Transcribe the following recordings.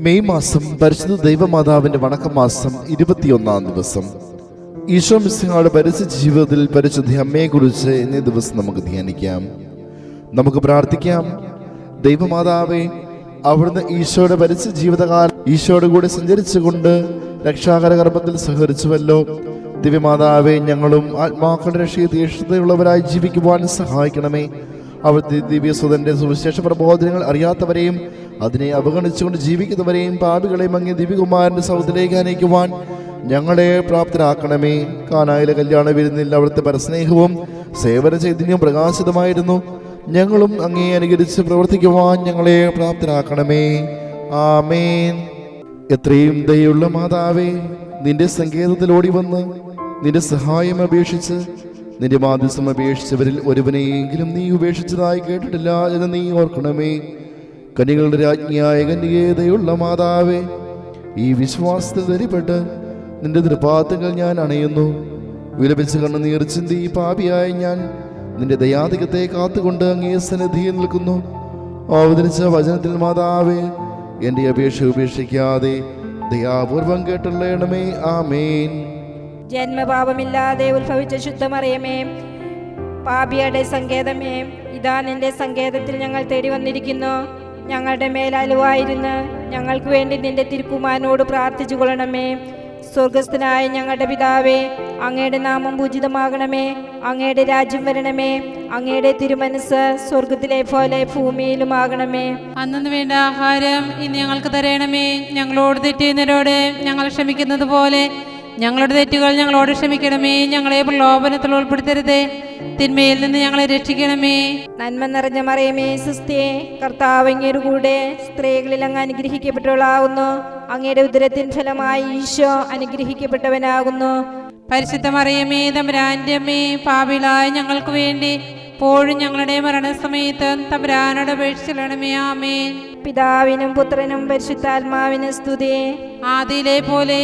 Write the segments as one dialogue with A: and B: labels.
A: May മാസം പരിശുദ്ധ ദൈവമാതാവിന്റെ വണക്കമാസം 21-ാം ദിവസം. ഈശോ മിശിഹായുടെ പരിശുദ്ധ ജീവിതത്തിൽ പരിശുദ്ധ അമ്മയെക്കുറിച്ച് ഇന്നേ ദിവസം നമുക്ക് ധ്യാനിക്കാം. നമുക്ക് പ്രാർത്ഥിക്കാം. ദൈവമാതാവേ, അവിടുന്ന് ഈശോയുടെ പരിശുദ്ധ ജീവിതകാലം ഈശോയുടെ കൂടെ സഞ്ചരിച്ചുകൊണ്ട് രക്ഷാകര കർമ്മത്തിൽ സഹകരിച്ചുവല്ലോ. ദിവ്യമാതാവേ, ഞങ്ങളും ആത്മാക്കളുടെ രക്ഷയെ തീക്ഷ്ണതയുള്ളവരായി ജീവിക്കുവാൻ സഹായിക്കണമേ. അവിടുത്തെ ദിവ്യസുതന്റെ സുവിശേഷ പ്രബോധനങ്ങൾ അറിയാത്തവരെയും അതിനെ അവഗണിച്ചുകൊണ്ട് ജീവിക്കുന്നവരെയും പാപികളെയും അങ്ങേ ദിവ്യകുമാരന്റെ സൗദിലേക്ക് അനയിക്കുവാൻ ഞങ്ങളെ പ്രാപ്തരാക്കണമേ. കാനായിലെ കല്യാണ വിരുന്നിൽ അവിടുത്തെ പരസ്നേഹവും സേവന ചൈതന്യവും പ്രകാശിതമായിരുന്നു. ഞങ്ങളും അങ്ങേ അനുകരിച്ച് പ്രവർത്തിക്കുവാൻ ഞങ്ങളെ പ്രാപ്തരാക്കണമേ. ആമേൻ. എത്രയും ദയുള്ള മാതാവേ, നിന്റെ സങ്കേതത്തിൽ ഓടി വന്ന് നിന്റെ സഹായം അപേക്ഷിച്ച് നിന്റെ മാധ്യസ്ഥം അപേക്ഷിച്ചവരിൽ ഒരുവനെയെങ്കിലും നീ ഉപേക്ഷിച്ചതായി കേട്ടിട്ടില്ല എന്ന് നീ ഓർക്കണമേ. കന്യകളുടെ രാജ്ഞിയായ കന്യകേതയുള്ള മാതാവേ, ഈ വിശ്വാസത്തിൽ ധരിപ്പെട്ട് നിന്റെ തൃപാദങ്ങൾ ഞാൻ അണയുന്നു. വിലപിച്ച് കണ്ണുനീർ ചിന്തി പാപിയായ ഞാൻ നിന്റെ ദയാധികത്തെ കാത്തുകൊണ്ട് അങ്ങേ സന്നിധിയിൽ നിൽക്കുന്നു. അവതരിച്ച വചനത്തിൽ മാതാവേ, എൻ്റെ അപേക്ഷ ഉപേക്ഷിക്കാതെ ദയാപൂർവം കേട്ടുള്ളണമേ. ആമേൻ.
B: ജന്മപാപമില്ലാതെ ഉത്ഭവിച്ച ശുദ്ധമറിയമേ, പാപിയുടെ സങ്കേതമേ, ഇതാ നിന്റെ സങ്കേതത്തിൽ ഞങ്ങൾ തേടി വന്നിരിക്കുന്നു. ഞങ്ങളുടെ മേലലുവായിരുന്ന് ഞങ്ങൾക്ക് വേണ്ടി നിന്റെ തിരുക്കുമാരനോട് പ്രാർത്ഥിച്ചു കൊള്ളണമേ. സ്വർഗസ്ഥനായ ഞങ്ങളുടെ പിതാവേ, അങ്ങയുടെ നാമം പൂജിതമാകണമേ. അങ്ങയുടെ രാജ്യം വരണമേ. അങ്ങയുടെ തിരുമനസ് സ്വർഗത്തിലെ പോലെ ഭൂമിയിലുമാകണമേ.
C: അന്നു വേണ്ട ആഹാരം ഇന്ന് ഞങ്ങൾക്ക് തരണമേ. ഞങ്ങളോട് തെറ്റുന്നവരോട് ഞങ്ങൾ ക്ഷമിക്കുന്നത് പോലെ ഞങ്ങളുടെ തെറ്റുകൾ ഞങ്ങളോട് ക്ഷമിക്കണമേ. ഞങ്ങളെ പ്രലോഭനത്തിൽ ഉൾപ്പെടുത്തരുതേ, തിന്മയിൽ നിന്ന് ഞങ്ങളെ രക്ഷിക്കണമേ.
B: നന്മ നിറഞ്ഞ മറിയമേ, സുസ്ഥിയേ, കർത്താവ് അങ്ങയുടെ കൂടെ സ്ത്രീകളിൽ അങ്ങ് അനുഗ്രഹിക്കപ്പെട്ടവളാകുന്നു. അങ്ങയുടെ ഉദരത്തിൻ ഫലമായി ഈശോ അനുഗ്രഹിക്കപ്പെട്ടവനാകുന്നു.
C: പരിശുദ്ധ മറിയമേ, തമ്പുരാന്റെ അമ്മേ, പാപികളായ ഞങ്ങൾക്ക് വേണ്ടി ഇപ്പോഴും ഞങ്ങളുടെ മരണസമയത്ത് തമ്പുരാനോട് അപേക്ഷിക്കണമേ. ആമേൻ.
B: പിതാവിനും പുത്രനും പരിശുദ്ധാത്മാവിനും സ്തുതി,
C: ആദിയിലെ പോലെ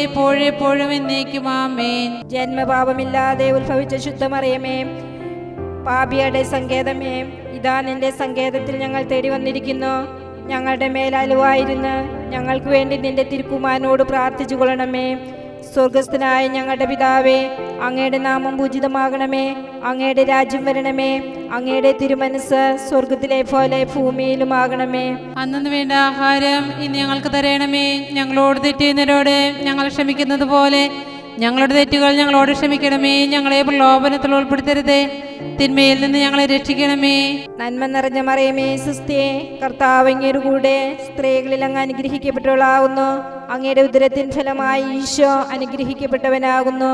C: എപ്പോഴും എന്നേക്കും. ആമേൻ.
B: ജന്മപാപമില്ലാതെ ഉത്ഭവിച്ച ശുദ്ധമറിയമേ, പാപിയുടെ സങ്കേതമേ, ഇതാ നിന്റെ സങ്കേതത്തിൽ ഞങ്ങൾ തേടി വന്നിരിക്കുന്നു. ഞങ്ങളുടെ മേലലുവായിരുന്ന് ഞങ്ങൾക്ക് വേണ്ടി നിന്റെ തിരുക്കുമാരനോട് പ്രാർത്ഥിച്ചു കൊള്ളണമേ. സ്വർഗസ്ഥനായ ഞങ്ങളുടെ പിതാവേ, അങ്ങയുടെ നാമം പൂജിതമാകണമേ. അങ്ങയുടെ രാജ്യം വരണമേ. അങ്ങയുടെ തിരുമനസ് സ്വർഗത്തിലെ പോലെ ഭൂമിയിലുമാകണമേ.
C: അന്നു വേണ്ട ആഹാരം ഇന്ന് ഞങ്ങൾക്ക് തരണമേ. ഞങ്ങളോട് തെറ്റുന്നവരോട് ഞങ്ങൾ ക്ഷമിക്കുന്നത് പോലെ ഞങ്ങളുടെ തെറ്റുകൾ ഞങ്ങളോട് ക്ഷമിക്കണമേ. ഞങ്ങളെ പ്രലോഭനത്തിൽ ഉൾപ്പെടുത്തരുതേ, തിന്മയിൽ നിന്ന് ഞങ്ങളെ രക്ഷിക്കണമേ.
B: നന്മ നിറഞ്ഞ മറിയമേ, സുസ്ഥിയേ, കർത്താവ് അങ്ങയുടെ കൂടെ സ്ത്രീകളിൽ അങ്ങ് അനുഗ്രഹിക്കപ്പെട്ടവളാകുന്നു. അങ്ങയുടെ ഉദരത്തിൻ ഫലമായി ഈശോ അനുഗ്രഹിക്കപ്പെട്ടവനാകുന്നു.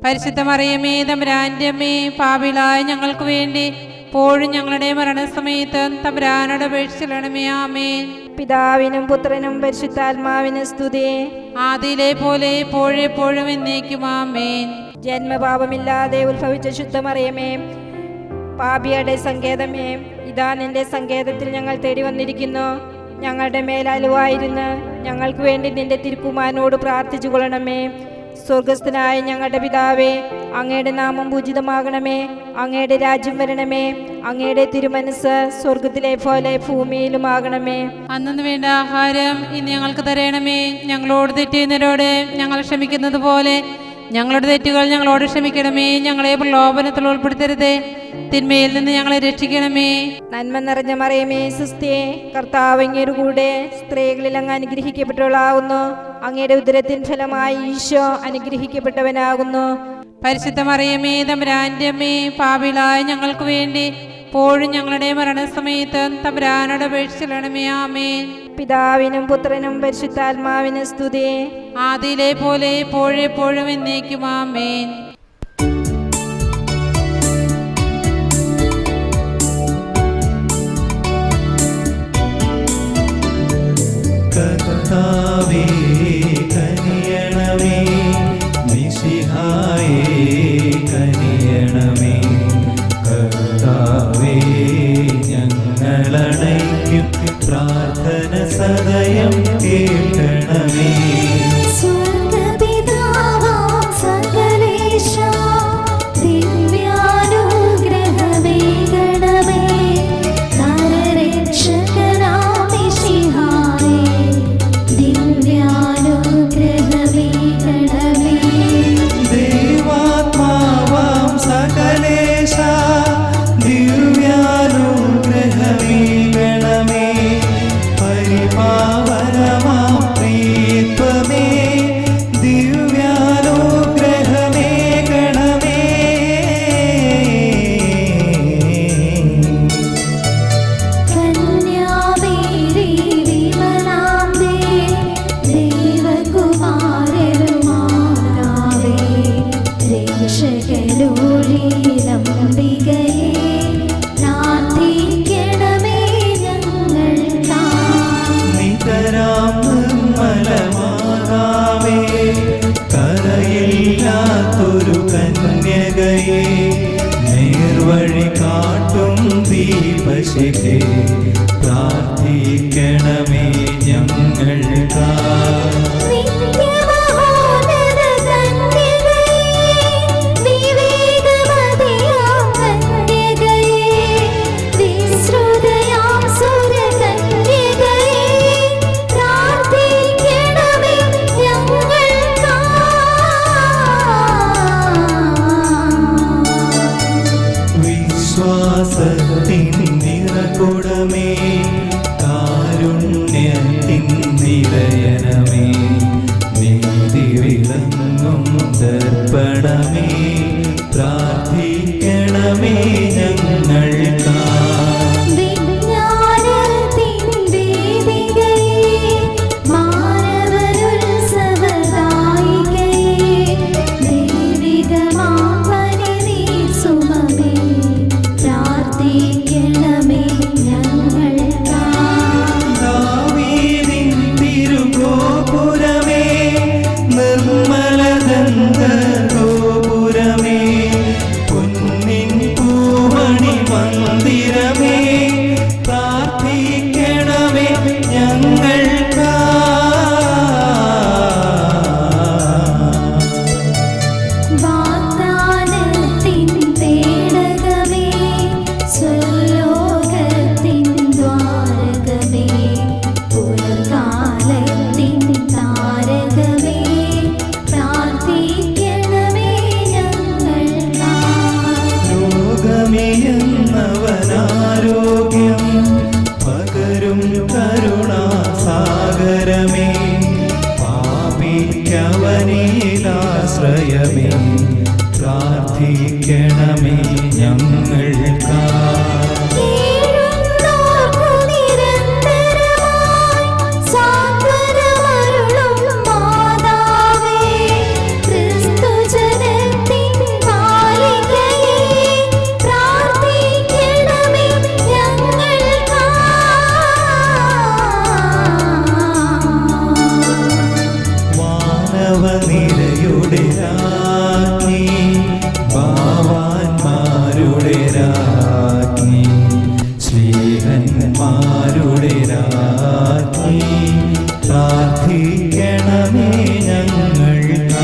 C: പരിശുദ്ധ മറിയമേ, തമ്പുരാന്റെ അമ്മേ, പാപികളായ ഞങ്ങൾക്ക് വേണ്ടി ഇപ്പോഴും ഞങ്ങളുടെ മരണസമയത്ത് തമ്പുരാനോട് അപേക്ഷിക്കണമേ. ആമേൻ.
B: പിതാവിനും പുത്രനും പരിശുദ്ധാത്മാവിനും സ്തുതി,
C: ആദിയിലെ പോലെ എപ്പോഴും എന്നേക്കും. ആമേൻ.
B: ജന്മപാപമില്ലാതെ ഉത്ഭവിച്ച ശുദ്ധമറിയമേ, പാപിയുടെ സങ്കേതമേ, ഇതാ നിന്റെ സങ്കേതത്തിൽ ഞങ്ങൾ തേടി വന്നിരിക്കുന്നു. ഞങ്ങളുടെ മേലലുവായിരുന്ന് ഞങ്ങൾക്ക് വേണ്ടി നിന്റെ തിരുക്കുമാരനോട് പ്രാർത്ഥിച്ചു കൊള്ളണമേ. സ്വർഗസ്ഥനായ ഞങ്ങളുടെ പിതാവേ, അങ്ങയുടെ നാമം പൂജിതമാകണമേ. അങ്ങയുടെ രാജ്യം വരണമേ. അങ്ങയുടെ തിരുമനസ് സ്വർഗത്തിലെ പോലെ ഭൂമിയിലുമാകണമേ.
C: അന്നു വേണ്ട ആഹാരം ഇന്ന് ഞങ്ങൾക്ക് തരണമേ. ഞങ്ങളോട് തെറ്റുന്നവരോട് ഞങ്ങൾ ക്ഷമിക്കുന്നത് പോലെ ഞങ്ങളുടെ തെറ്റുകൾ ഞങ്ങളോട് ക്ഷമിക്കണമേ. ഞങ്ങളെ പ്രലോഭനത്തിൽ ഉൾപ്പെടുത്തരുതേ, തിന്മയിൽ നിന്ന് ഞങ്ങളെ രക്ഷിക്കണമേ.
B: നന്മ നിറഞ്ഞ മറിയമേ, സുസ്ഥിയേ, കർത്താവ് അങ്ങയുടെ കൂടെ സ്ത്രീകളിൽ അങ്ങ് അനുഗ്രഹിക്കപ്പെട്ടവളാകുന്നു. അങ്ങയുടെ ഉദരത്തിൻ ഫലമായി ഈശോ അനുഗ്രഹിക്കപ്പെട്ടവനാകുന്നു.
C: പരിശുദ്ധ മറിയമേ, തമ്പുരാന്റെ അമ്മേ, പാപികളായ ഞങ്ങൾക്ക് വേണ്ടി ഇപ്പോഴും ഞങ്ങളുടെ മരണസമയത്ത് തമ്പുരാനോട് അപേക്ഷിക്കണമേ. ആമേൻ.
B: പിതാവിനും പുത്രനും പരിശുദ്ധാത്മാവിനും സ്തുതി,
C: ആദിയിലെ പോലെ എപ്പോഴും എന്നേക്കും. ആമേൻ.
D: കർത്താവേ കനിയണമേ, മിശിഹായേ കനിയണമേ. കർത്താവേ ഞങ്ങളണയ്ക്കും പ്രാർത്ഥന സദയം കേൾക്കണമേ.
E: സ്വർഗപിതാവാം സകലേശാ, ദിവ്യാനുഗ്രഹമേകണമേ. നരരക്ഷകനാം മിശിഹായേ, ദിവ്യ
D: ഒരു കന്യകയെ നേർവഴി കാട്ടും ദീപശിഖേ പ്രാർത്ഥിക്കണമേ ഞങ്ങൾക്കായി. വിശ്വാസത്തിൻ നിറകുടമേ കാരുണ്യത്തിൻ നിരയനമേ നീതി വിളങ്ങും ദർപ്പണമേ പ്രാർത്ഥിക്കണമേ ഞങ്ങൾക്കായി. ോഗ്യം പകരും കരുണാസാഗരമേ പാപിക്കവനിലാശ്രയമേ പ്രാർത്ഥിക്കണമേ ഞങ്ങൾക്കായി. നിരയുടെ രാജ്ഞി ഭാവാന്മാരുടെ രാജ്ഞി ശ്രീഹന്മാരുടെ രാജ്ഞി പ്രാർത്ഥിക്കണമേ ഞങ്ങൾക്കായി.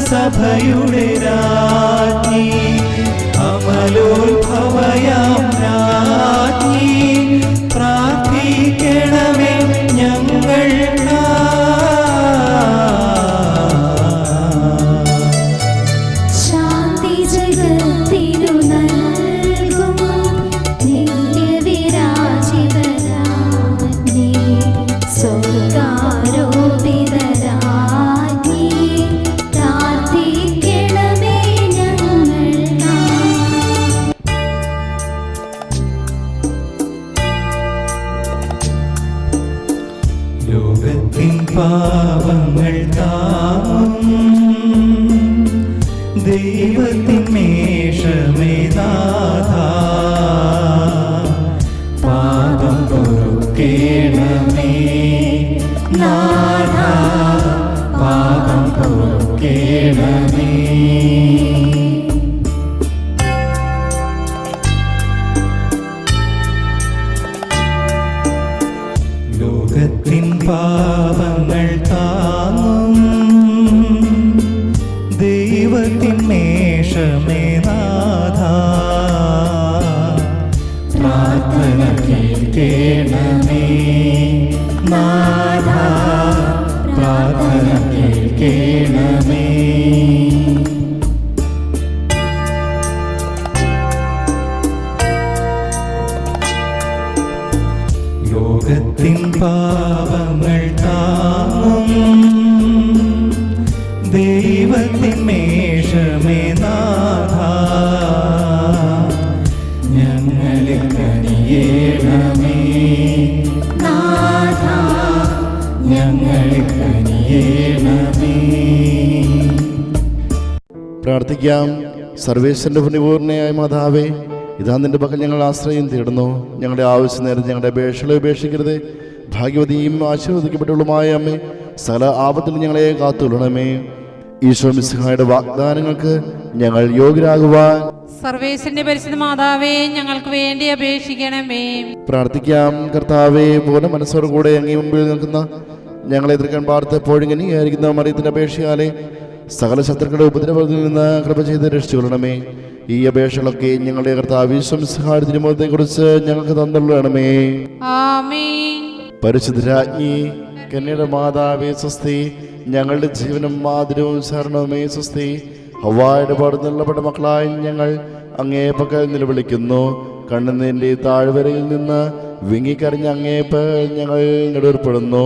D: സഭയുടെ രാജ്ഞി അമലോത്ഭവയാം രാജ്ഞി പ്രാർത്ഥിക്കണമേ ഞങ്ങൾക്കായി.
E: ശാന്തി ജഗത്തിനു നൽകും നിത്യവിരാജിതരാജ്ഞി സ്വർഗാരോപിതരാജ്ഞി പ്രാർത്ഥിക്കണമേ ഞങ്ങൾക്കായി.
D: ലോകത്തിൻ പാപങ്ങൾ താങ്ങും ദൈവത്തിൻ മേഷമേ നാഥാ പാപം പൊറുക്കേണമേ നാഥാ പാപം പൊറുക്കേണമേ. ലോകത്തിൻ പാപങ്ങൾ താങ്ങും ദൈവത്തിൻ മേഷമേ നാഥാ പ്രാർത്ഥന കേൾക്കേണമേ നാഥാ പ്രാർത്ഥന കേൾക്കേണമേ. ലോകത്തിൻ പാപങ്ങൾ താങ്ങും ദൈവത്തിൻ മേഷമേ നാഥാ ഞങ്ങളെ കനിയേണമേ
A: പ്രാർത്ഥിക്കാം. സർവേശ്വരന്റെ പുണ്യപൂർണ്ണയായ മാതാവേ, ഇതാ നിന്റെ പക്കൽ ഞങ്ങൾ ആശ്രയം തേടുന്നു. ഞങ്ങളുടെ ആവശ്യ നേരത്തെ ഞങ്ങളുടെ അപേക്ഷകളെ ഉപേക്ഷിക്കരുത്. ഭാഗ്യവതിയും ആശീർവദിക്കപ്പെട്ടവളുമായ അമ്മേ, സകല ആപത്തിൽ ഞങ്ങളെ കാത്തുകൊള്ളണമേ. ഈശോ മിശിഹായുടെ വാഗ്ദാനങ്ങൾക്ക് ഞങ്ങൾ യോഗ്യരാകുവാൻ
C: സർവേശ്വരന്റെ പരിശുദ്ധ മാതാവേ, ഞങ്ങൾക്ക് വേണ്ടി അപേക്ഷിക്കണമേ.
A: പ്രാർത്ഥിക്കാം. കർത്താവേ, പൂർണ്ണ മനസ്സോടുകൂടെ അങ്ങേ മുമ്പിൽ നിൽക്കുന്ന ഞങ്ങളെ എതിർക്കാൻ പാർത്തപ്പോഴും ഇങ്ങനെയായിരിക്കുന്ന മറിയത്തിന്റെ അപേക്ഷയാലെ സകല ശത്രുക്കളുടെ ഉപദ്രവത്തിൽ നിന്ന് കൃപ ചെയ്ത് രക്ഷിച്ചുകൊള്ളണമേ. ഈ അപേക്ഷകളൊക്കെ ഞങ്ങളുടെ കർത്താവ് ഈശോ മിശിഹായുടെ തിരുമുഖത്തെക്കുറിച്ച് ഞങ്ങൾക്ക് തന്നുള്ളണമേ.
C: ആമേൻ.
A: പരിശുദ്ധരാജ്ഞി കന്യയുടെ മാതാവേ സ്വസ്തി. ഞങ്ങളുടെ ജീവനും മാതിരവും ശരണവുമേ സ്വസ്തി. ഹവ്വായുടെ പാടുന്നുള്ളപ്പെട്ട മക്കളായ ഞങ്ങൾ അങ്ങേ പക്കൽ നിലവിളിക്കുന്നു. കണ്ണുനീരിന്റെ താഴ്വരയിൽ നിന്ന് വിങ്ങിക്കറിഞ്ഞ അങ്ങേ പക്കൽ ഞങ്ങൾ നെടുവേർപ്പെടുന്നു.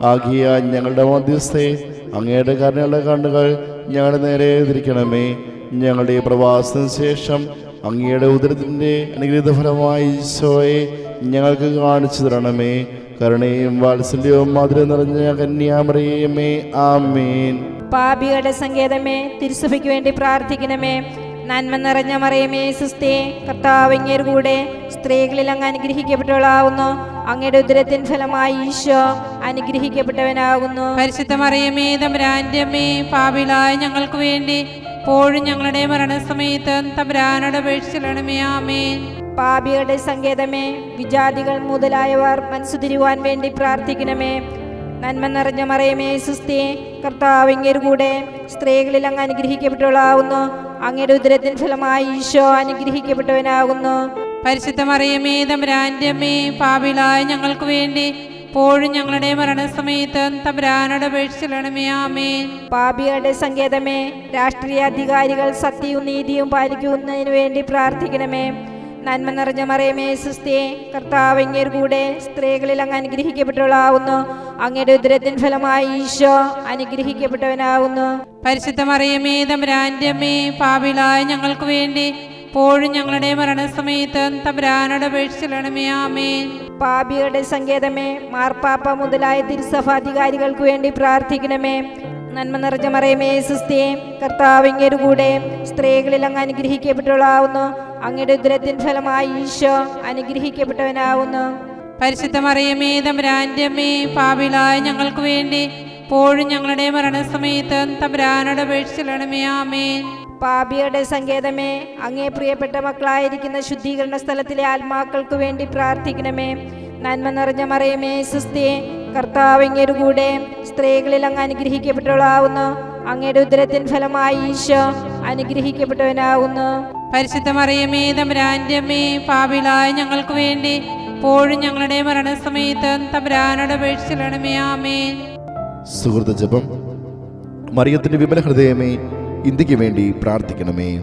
A: ആകിയ ഞങ്ങളുടെ മധ്യസ്ഥെ, അങ്ങയുടെ കരുണയുള്ള കണ്ണുകൾ ഞങ്ങളുടെ നേരെ തിരിക്കണമേ. ഞങ്ങളുടെ പ്രവാസത്തിന് ശേഷം അങ്ങയുടെ ഉദരത്തിന്റെ അനുഗ്രഹീത ഫലമായി ഈശോയെ ഞങ്ങൾക്ക് കാണിച്ചു തരണമേ. കരുണയും വാത്സല്യവും മധുരം നിറഞ്ഞ കന്യാമറിയമേ, ആമേൻ.
B: പാപികളുടെ സങ്കേതമേ, തിരുസഭയ്ക്ക് വേണ്ടി പ്രാർത്ഥിക്കണമേ. നന്മ നിറഞ്ഞ മറിയമേ സുസ്ഥേ, കർത്താവ് അങ്ങയുടെ കൂടെ സ്ത്രീകളിൽ അങ്ങ് അനുഗ്രഹിക്കപ്പെട്ടവളാവുന്നു. അങ്ങയുടെ ഉദരത്തിൻ ഫലമായി ഈശോ അനുഗ്രഹിക്കപ്പെട്ടവനാകുന്നു.
C: പരിശുദ്ധ മറിയമേ, തമ്പുരാന്റെ അമ്മേ, പാപികളായ ഞങ്ങൾക്ക് വേണ്ടി ഇപ്പോഴും ഞങ്ങളുടെ മരണസമയത്ത് തമ്പുരാനോട് അപേക്ഷിക്കണമേ. ആമേൻ.
B: പാപികളുടെ സങ്കേതമേ, വിജാതികൾ മുതലായവർ മനസ്സുതിരുവാൻ വേണ്ടി പ്രാർത്ഥിക്കണമേ. നന്മ നിറഞ്ഞ മറിയമേ സുസ്ഥേ, കർത്താവ് അങ്ങയുടെ കൂടെ സ്ത്രീകളിൽ അങ്ങ് അനുഗ്രഹിക്കപ്പെട്ടവളാവുന്നു. അങ്ങയുടെ ഉദരത്തിൻ ഫലമായി ഈശോ അനുഗ്രഹിക്കപ്പെട്ടവനാകുന്നു.
C: പരിശുദ്ധ മറിയമേ, തമ്പുരാന്റെ അമ്മേ, പാപികളായ ഞങ്ങൾക്ക് വേണ്ടി ഇപ്പോഴും ഞങ്ങളുടെ മരണസമയത്ത് തമ്പുരാനോട് അപേക്ഷിക്കണമേ. ആമേൻ.
B: പാപികളുടെ സങ്കേതമേ, രാഷ്ട്രീയ അധികാരികൾ സത്യവും നീതിയും പാലിക്കുന്നതിന് വേണ്ടി പ്രാർത്ഥിക്കണമേ. നന്മ നിറഞ്ഞ മറിയമേ സുസ്ഥേ, കർത്താവ് അങ്ങയുടെ കൂടെ സ്ത്രീകളിൽ അങ്ങ് അനുഗ്രഹിക്കപ്പെട്ടവളാവുന്നു. അങ്ങയുടെ ഉദരത്തിൻ ഫലമായി ഈശോ അനുഗ്രഹിക്കപ്പെട്ടവനാകുന്നു.
C: പരിശുദ്ധ മറിയമേ, തമ്പുരാന്റെ അമ്മേ, പാപികളായ ഞങ്ങൾക്ക് വേണ്ടി ഇപ്പോഴും ഞങ്ങളുടെ മരണസമയത്ത് തമ്പുരാനോട് അപേക്ഷിക്കണമേ. ആമേൻ.
B: പാപികളുടെ സങ്കേതമേ, മാർപ്പാപ്പ മുതലായ തിരുസഭാധികാരികൾക്ക് വേണ്ടി പ്രാർത്ഥിക്കണമേ. നന്മ നിറഞ്ഞ മറിയമേ സുസ്ഥേ, കർത്താവ് അങ്ങയുടെ കൂടെ സ്ത്രീകളിൽ അങ്ങ് അനുഗ്രഹിക്കപ്പെട്ടവളാവുന്നു. അങ്ങയുടെ ഉദരത്തിൻ ഫലമായി ഈശോ അനുഗ്രഹിക്കപ്പെട്ടവനാവുന്നു.
C: പരിശുദ്ധ മറിയമേ, തമ്പുരാന്റെ അമ്മേ, പാപികളായ ഞങ്ങൾക്ക് വേണ്ടി ഇപ്പോഴും ഞങ്ങളുടെ മരണസമയത്ത് തമ്പുരാനോട് അപേക്ഷിക്കണമേ. ആമേൻ.
B: പാപികളുടെ സങ്കേതമേ, അങ്ങേ പ്രിയപ്പെട്ട മക്കളായിരിക്കുന്ന ശുദ്ധീകരണ സ്ഥലത്തിലെ ആത്മാക്കൾക്ക് വേണ്ടി പ്രാർത്ഥിക്കണമേ. നന്മ നിറഞ്ഞ മറിയമേ സുസ്ഥേ, കർത്താവ് അങ്ങയുടെ കൂടെ സ്ത്രീകളിൽ അങ്ങ് അനുഗ്രഹിക്കപ്പെട്ടവളാവുന്നു. അങ്ങയുടെ ഉദരത്തിൻ ഫലമായി ഈശോ അനുഗ്രഹിക്കപ്പെട്ടവനാവുന്നു.
C: പരിശുദ്ധ മറിയമേ, തമ്പുരാന്റെ അമ്മേ, പാപികളായ ഞങ്ങൾക്ക് വേണ്ടി ഇപ്പോഴും ഞങ്ങളുടെ മരണസമയത്ത് തമ്പുരാനോട് അപേക്ഷിക്കണമേ. ആമേൻ.
A: സുഹൃത്ത് ജപം. മറിയത്തിന്റെ വിമല ഹൃദയമേ, ഇന്ത്യക്ക് വേണ്ടി പ്രാർത്ഥിക്കണമേ.